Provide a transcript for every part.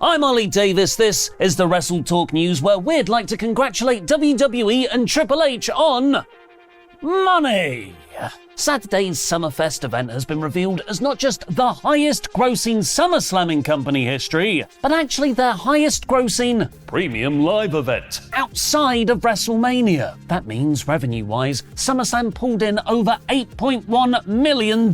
I'm Ollie Davis. This is the WrestleTalk News, where we'd like to congratulate WWE and Triple H on money. Saturday's Summerfest event has been revealed as not just the highest grossing SummerSlam in company history, but actually their highest grossing premium live event outside of WrestleMania. That means, revenue-wise, SummerSlam pulled in over $8.1 million,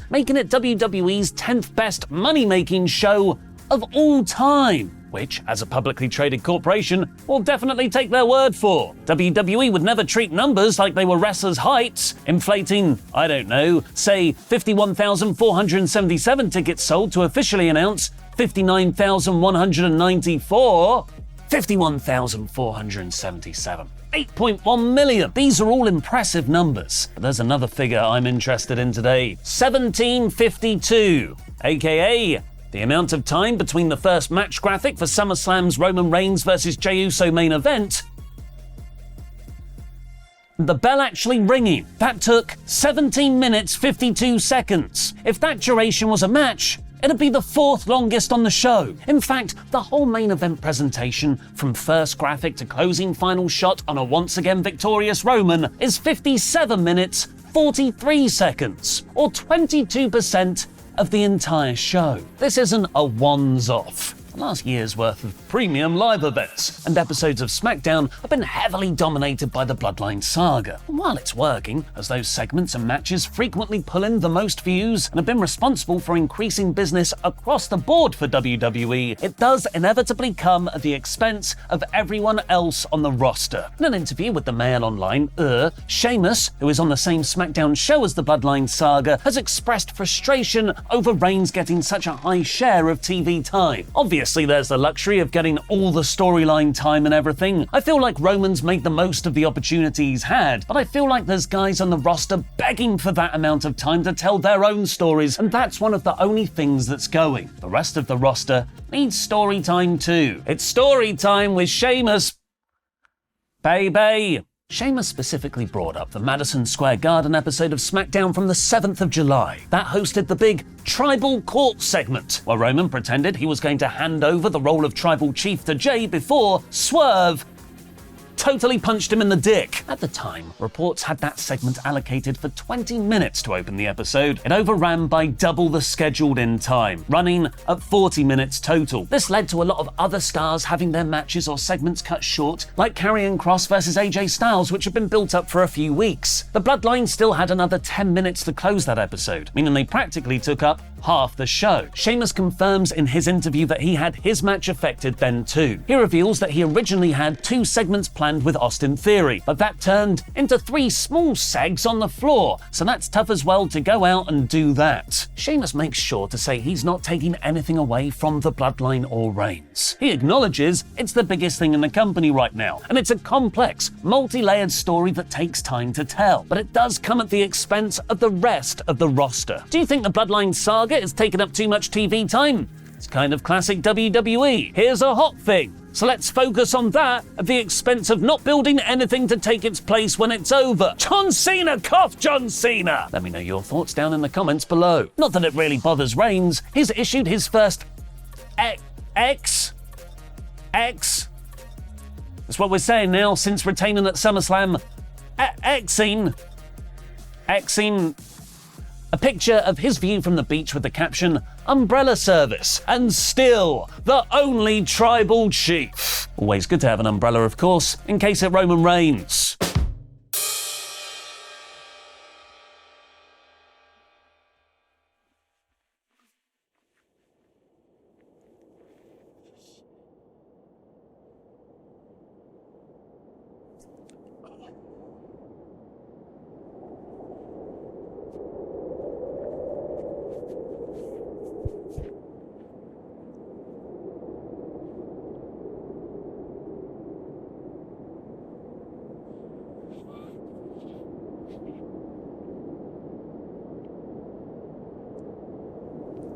making it WWE's 10th best money-making show of all time, which, as a publicly traded corporation, will definitely take their word for. WWE would never treat numbers like they were wrestlers' heights, inflating, I don't know, say 51,477 tickets sold to officially announce 59,194. 51,477. 8.1 million. These are all impressive numbers. But there's another figure I'm interested in today. 1752, aka the amount of time between the first match graphic for SummerSlam's Roman Reigns vs. Jey Uso main event and the bell actually ringing. That took 17 minutes 52 seconds. If that duration was a match, it'd be the fourth longest on the show. In fact, the whole main event presentation, from first graphic to closing final shot on a once again victorious Roman, is 57 minutes 43 seconds, or 22% of the entire show. This isn't a ones-off. Last year's worth of premium live events and episodes of SmackDown have been heavily dominated by the Bloodline saga. And while it's working, as those segments and matches frequently pull in the most views and have been responsible for increasing business across the board for WWE, it does inevitably come at the expense of everyone else on the roster. In an interview with the Mail Online, Sheamus, who is on the same SmackDown show as the Bloodline saga, has expressed frustration over Reigns getting such a high share of TV time. Obviously, there's the luxury of getting all the storyline time and everything. I feel like Roman's made the most of the opportunity he's had, but I feel like there's guys on the roster begging for that amount of time to tell their own stories, and that's one of the only things that's going. The rest of the roster needs story time too. It's story time with Sheamus, baby. Sheamus specifically brought up the Madison Square Garden episode of SmackDown from the 7th of July. That hosted the big Tribal Court segment, where Roman pretended he was going to hand over the role of Tribal Chief to Jey before Swerve totally punched him in the dick. At the time, reports had that segment allocated for 20 minutes to open the episode. It overran by double the scheduled in time, running at 40 minutes total. This led to a lot of other stars having their matches or segments cut short, like Karrion Kross versus AJ Styles, which had been built up for a few weeks. The Bloodline still had another 10 minutes to close that episode, meaning they practically took up half the show. Sheamus confirms in his interview that he had his match affected then too. He reveals that he originally had 2 segments planned with Austin Theory, but that turned into 3 small segs on the floor, so that's tough as well to go out and do that. Sheamus makes sure to say he's not taking anything away from the Bloodline or Reigns. He acknowledges it's the biggest thing in the company right now, and it's a complex, multi-layered story that takes time to tell, but it does come at the expense of the rest of the roster. Do you think the Bloodline saga is taking up too much TV time? It's kind of classic WWE. Here's a hot thing, so let's focus on that at the expense of not building anything to take its place when it's over. John Cena, cough John Cena! Let me know your thoughts down in the comments below. Not that it really bothers Reigns. He's issued his first X. That's what we're saying now since retaining at SummerSlam. Xing a picture of his view from the beach with the caption, "Umbrella service, and still the only tribal chief." Always good to have an umbrella, of course, in case it Roman Reigns.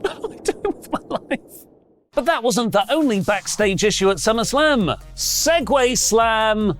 What am I doing with my life? But that wasn't the only backstage issue at SummerSlam. Segway Slam!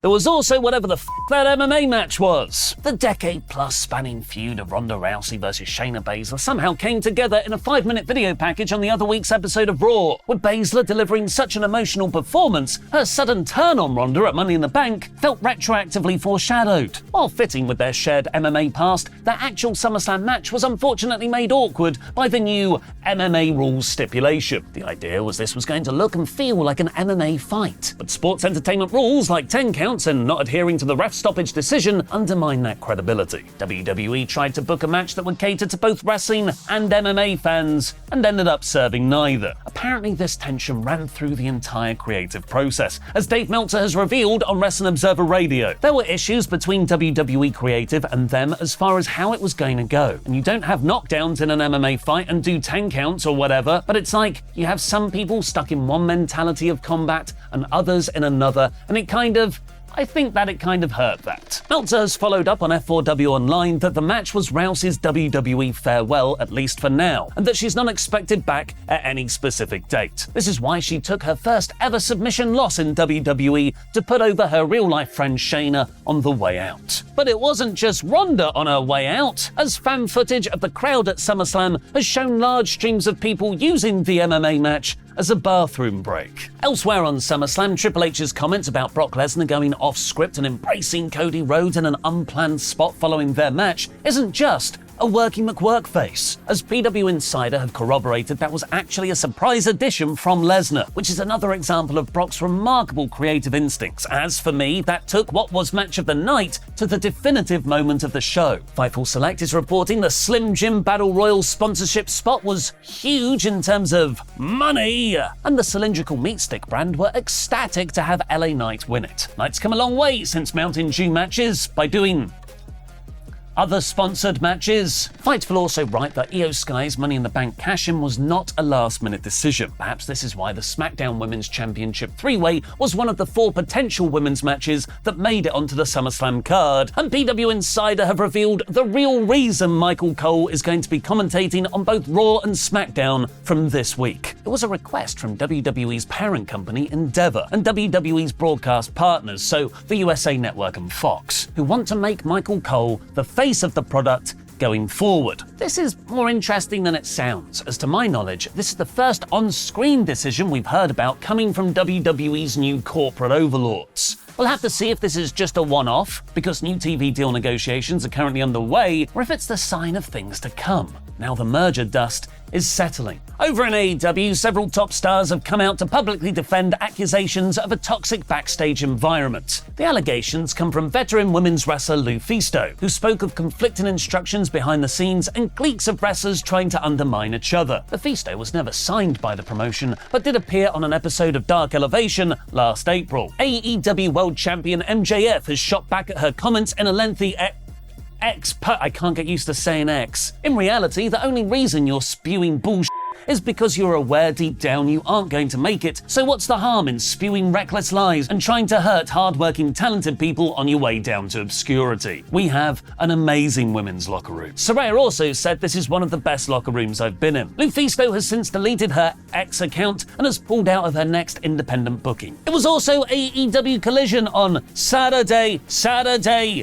There was also whatever the that MMA match was. The decade-plus spanning feud of Ronda Rousey versus Shayna Baszler somehow came together in a 5-minute video package on the other week's episode of Raw. With Baszler delivering such an emotional performance, her sudden turn on Ronda at Money in the Bank felt retroactively foreshadowed. While fitting with their shared MMA past, their actual SummerSlam match was unfortunately made awkward by the new MMA rules stipulation. The idea was this was going to look and feel like an MMA fight, but sports entertainment rules like 10 counts and not adhering to the ref stoppage decision undermine that credibility. WWE tried to book a match that would cater to both wrestling and MMA fans and ended up serving neither. Apparently this tension ran through the entire creative process, as Dave Meltzer has revealed on Wrestling Observer Radio. There were issues between WWE creative and them as far as how it was going to go. And you don't have knockdowns in an MMA fight and do 10 counts or whatever, but it's like you have some people stuck in one mentality of combat and others in another, and I think that it kind of hurt that. Meltzer has followed up on F4W Online that the match was Rousey's WWE farewell, at least for now, and that she's not expected back at any specific date. This is why she took her first ever submission loss in WWE to put over her real-life friend Shayna on the way out. But it wasn't just Ronda on her way out, as fan footage of the crowd at SummerSlam has shown large streams of people using the MMA match as a bathroom break. Elsewhere on SummerSlam, Triple H's comments about Brock Lesnar going off script and embracing Cody Rhodes in an unplanned spot following their match isn't just a working McWork face, as PW Insider have corroborated that was actually a surprise addition from Lesnar, which is another example of Brock's remarkable creative instincts, as for me, that took what was match of the night to the definitive moment of the show. Fightful Select is reporting the Slim Jim Battle Royal sponsorship spot was huge in terms of money, and the cylindrical meat stick brand were ecstatic to have LA Knight win it. Knight's come a long way since Mountain Dew matches by doing other sponsored matches. Fightful also write that Io Sky's Money in the Bank cash-in was not a last-minute decision. Perhaps this is why the SmackDown Women's Championship 3-Way was one of the 4 potential women's matches that made it onto the SummerSlam card. And PW Insider have revealed the real reason Michael Cole is going to be commentating on both Raw and SmackDown from this week. It was a request from WWE's parent company, Endeavor, and WWE's broadcast partners, so the USA Network and Fox, who want to make Michael Cole the face of the product going forward. This is more interesting than it sounds, as to my knowledge, this is the first on-screen decision we've heard about coming from WWE's new corporate overlords. We'll have to see if this is just a one-off, because new TV deal negotiations are currently underway, or if it's the sign of things to come. Now the merger dust is settling. Over in AEW, several top stars have come out to publicly defend accusations of a toxic backstage environment. The allegations come from veteran women's wrestler LuFisto, who spoke of conflicting instructions behind the scenes and cliques of wrestlers trying to undermine each other. LuFisto was never signed by the promotion, but did appear on an episode of Dark Elevation last April. AEW World Champion MJF has shot back at her comments in a lengthy I can't get used to saying X. In reality, the only reason you're spewing bullshit is because you're aware deep down you aren't going to make it. So what's the harm in spewing reckless lies and trying to hurt hardworking, talented people on your way down to obscurity? We have an amazing women's locker room. Saraya also said this is one of the best locker rooms I've been in. LuFisto has since deleted her X account and has pulled out of her next independent booking. It was also AEW Collision on Saturday.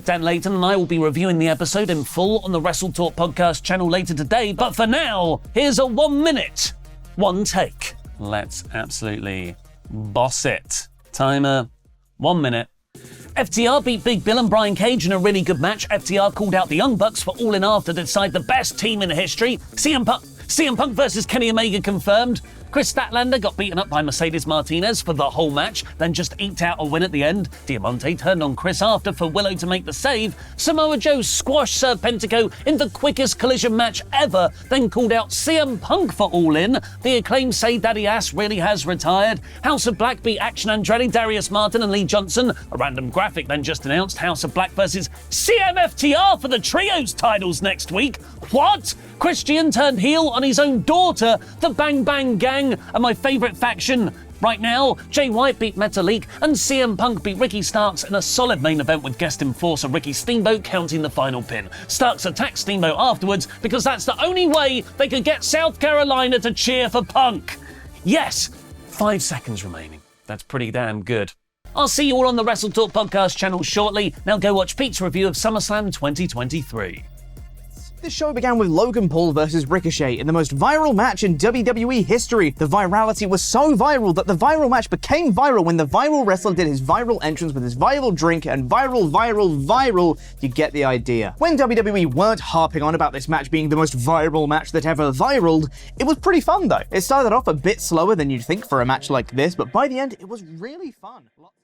Dan Layton and I will be reviewing the episode in full on the WrestleTalk podcast channel later today, but for now, here's a 1 minute, one take. Let's absolutely boss it. Timer, 1 minute. FTR beat Big Bill and Brian Cage in a really good match. FTR called out the Young Bucks for All In After to decide the best team in history. CM Punk versus Kenny Omega confirmed. Chris Statlander got beaten up by Mercedes Martinez for the whole match, then just eked out a win at the end. Diamante turned on Chris after for Willow to make the save. Samoa Joe squashed Serpentico in the quickest Collision match ever, then called out CM Punk for All In. The Acclaim say Daddy Ass really has retired. House of Black beat Action Andretti, Darius Martin and Lee Johnson. A random graphic then just announced House of Black versus CMFTR for the Trios titles next week. What? Christian turned heel on his own daughter. The Bang Bang Gang are my favourite faction right now. Jay White beat Metalik and CM Punk beat Ricky Starks in a solid main event with guest enforcer Ricky Steamboat counting the final pin. Starks attacked Steamboat afterwards because that's the only way they could get South Carolina to cheer for Punk. Yes, 5 seconds remaining. That's pretty damn good. I'll see you all on the WrestleTalk podcast channel shortly. Now go watch Pete's review of SummerSlam 2023. This show began with Logan Paul versus Ricochet in the most viral match in WWE history. The virality was so viral that the viral match became viral when the viral wrestler did his viral entrance with his viral drink and viral. You get the idea. When WWE weren't harping on about this match being the most viral match that ever viraled, it was pretty fun though. It started off a bit slower than you'd think for a match like this, but by the end, it was really fun.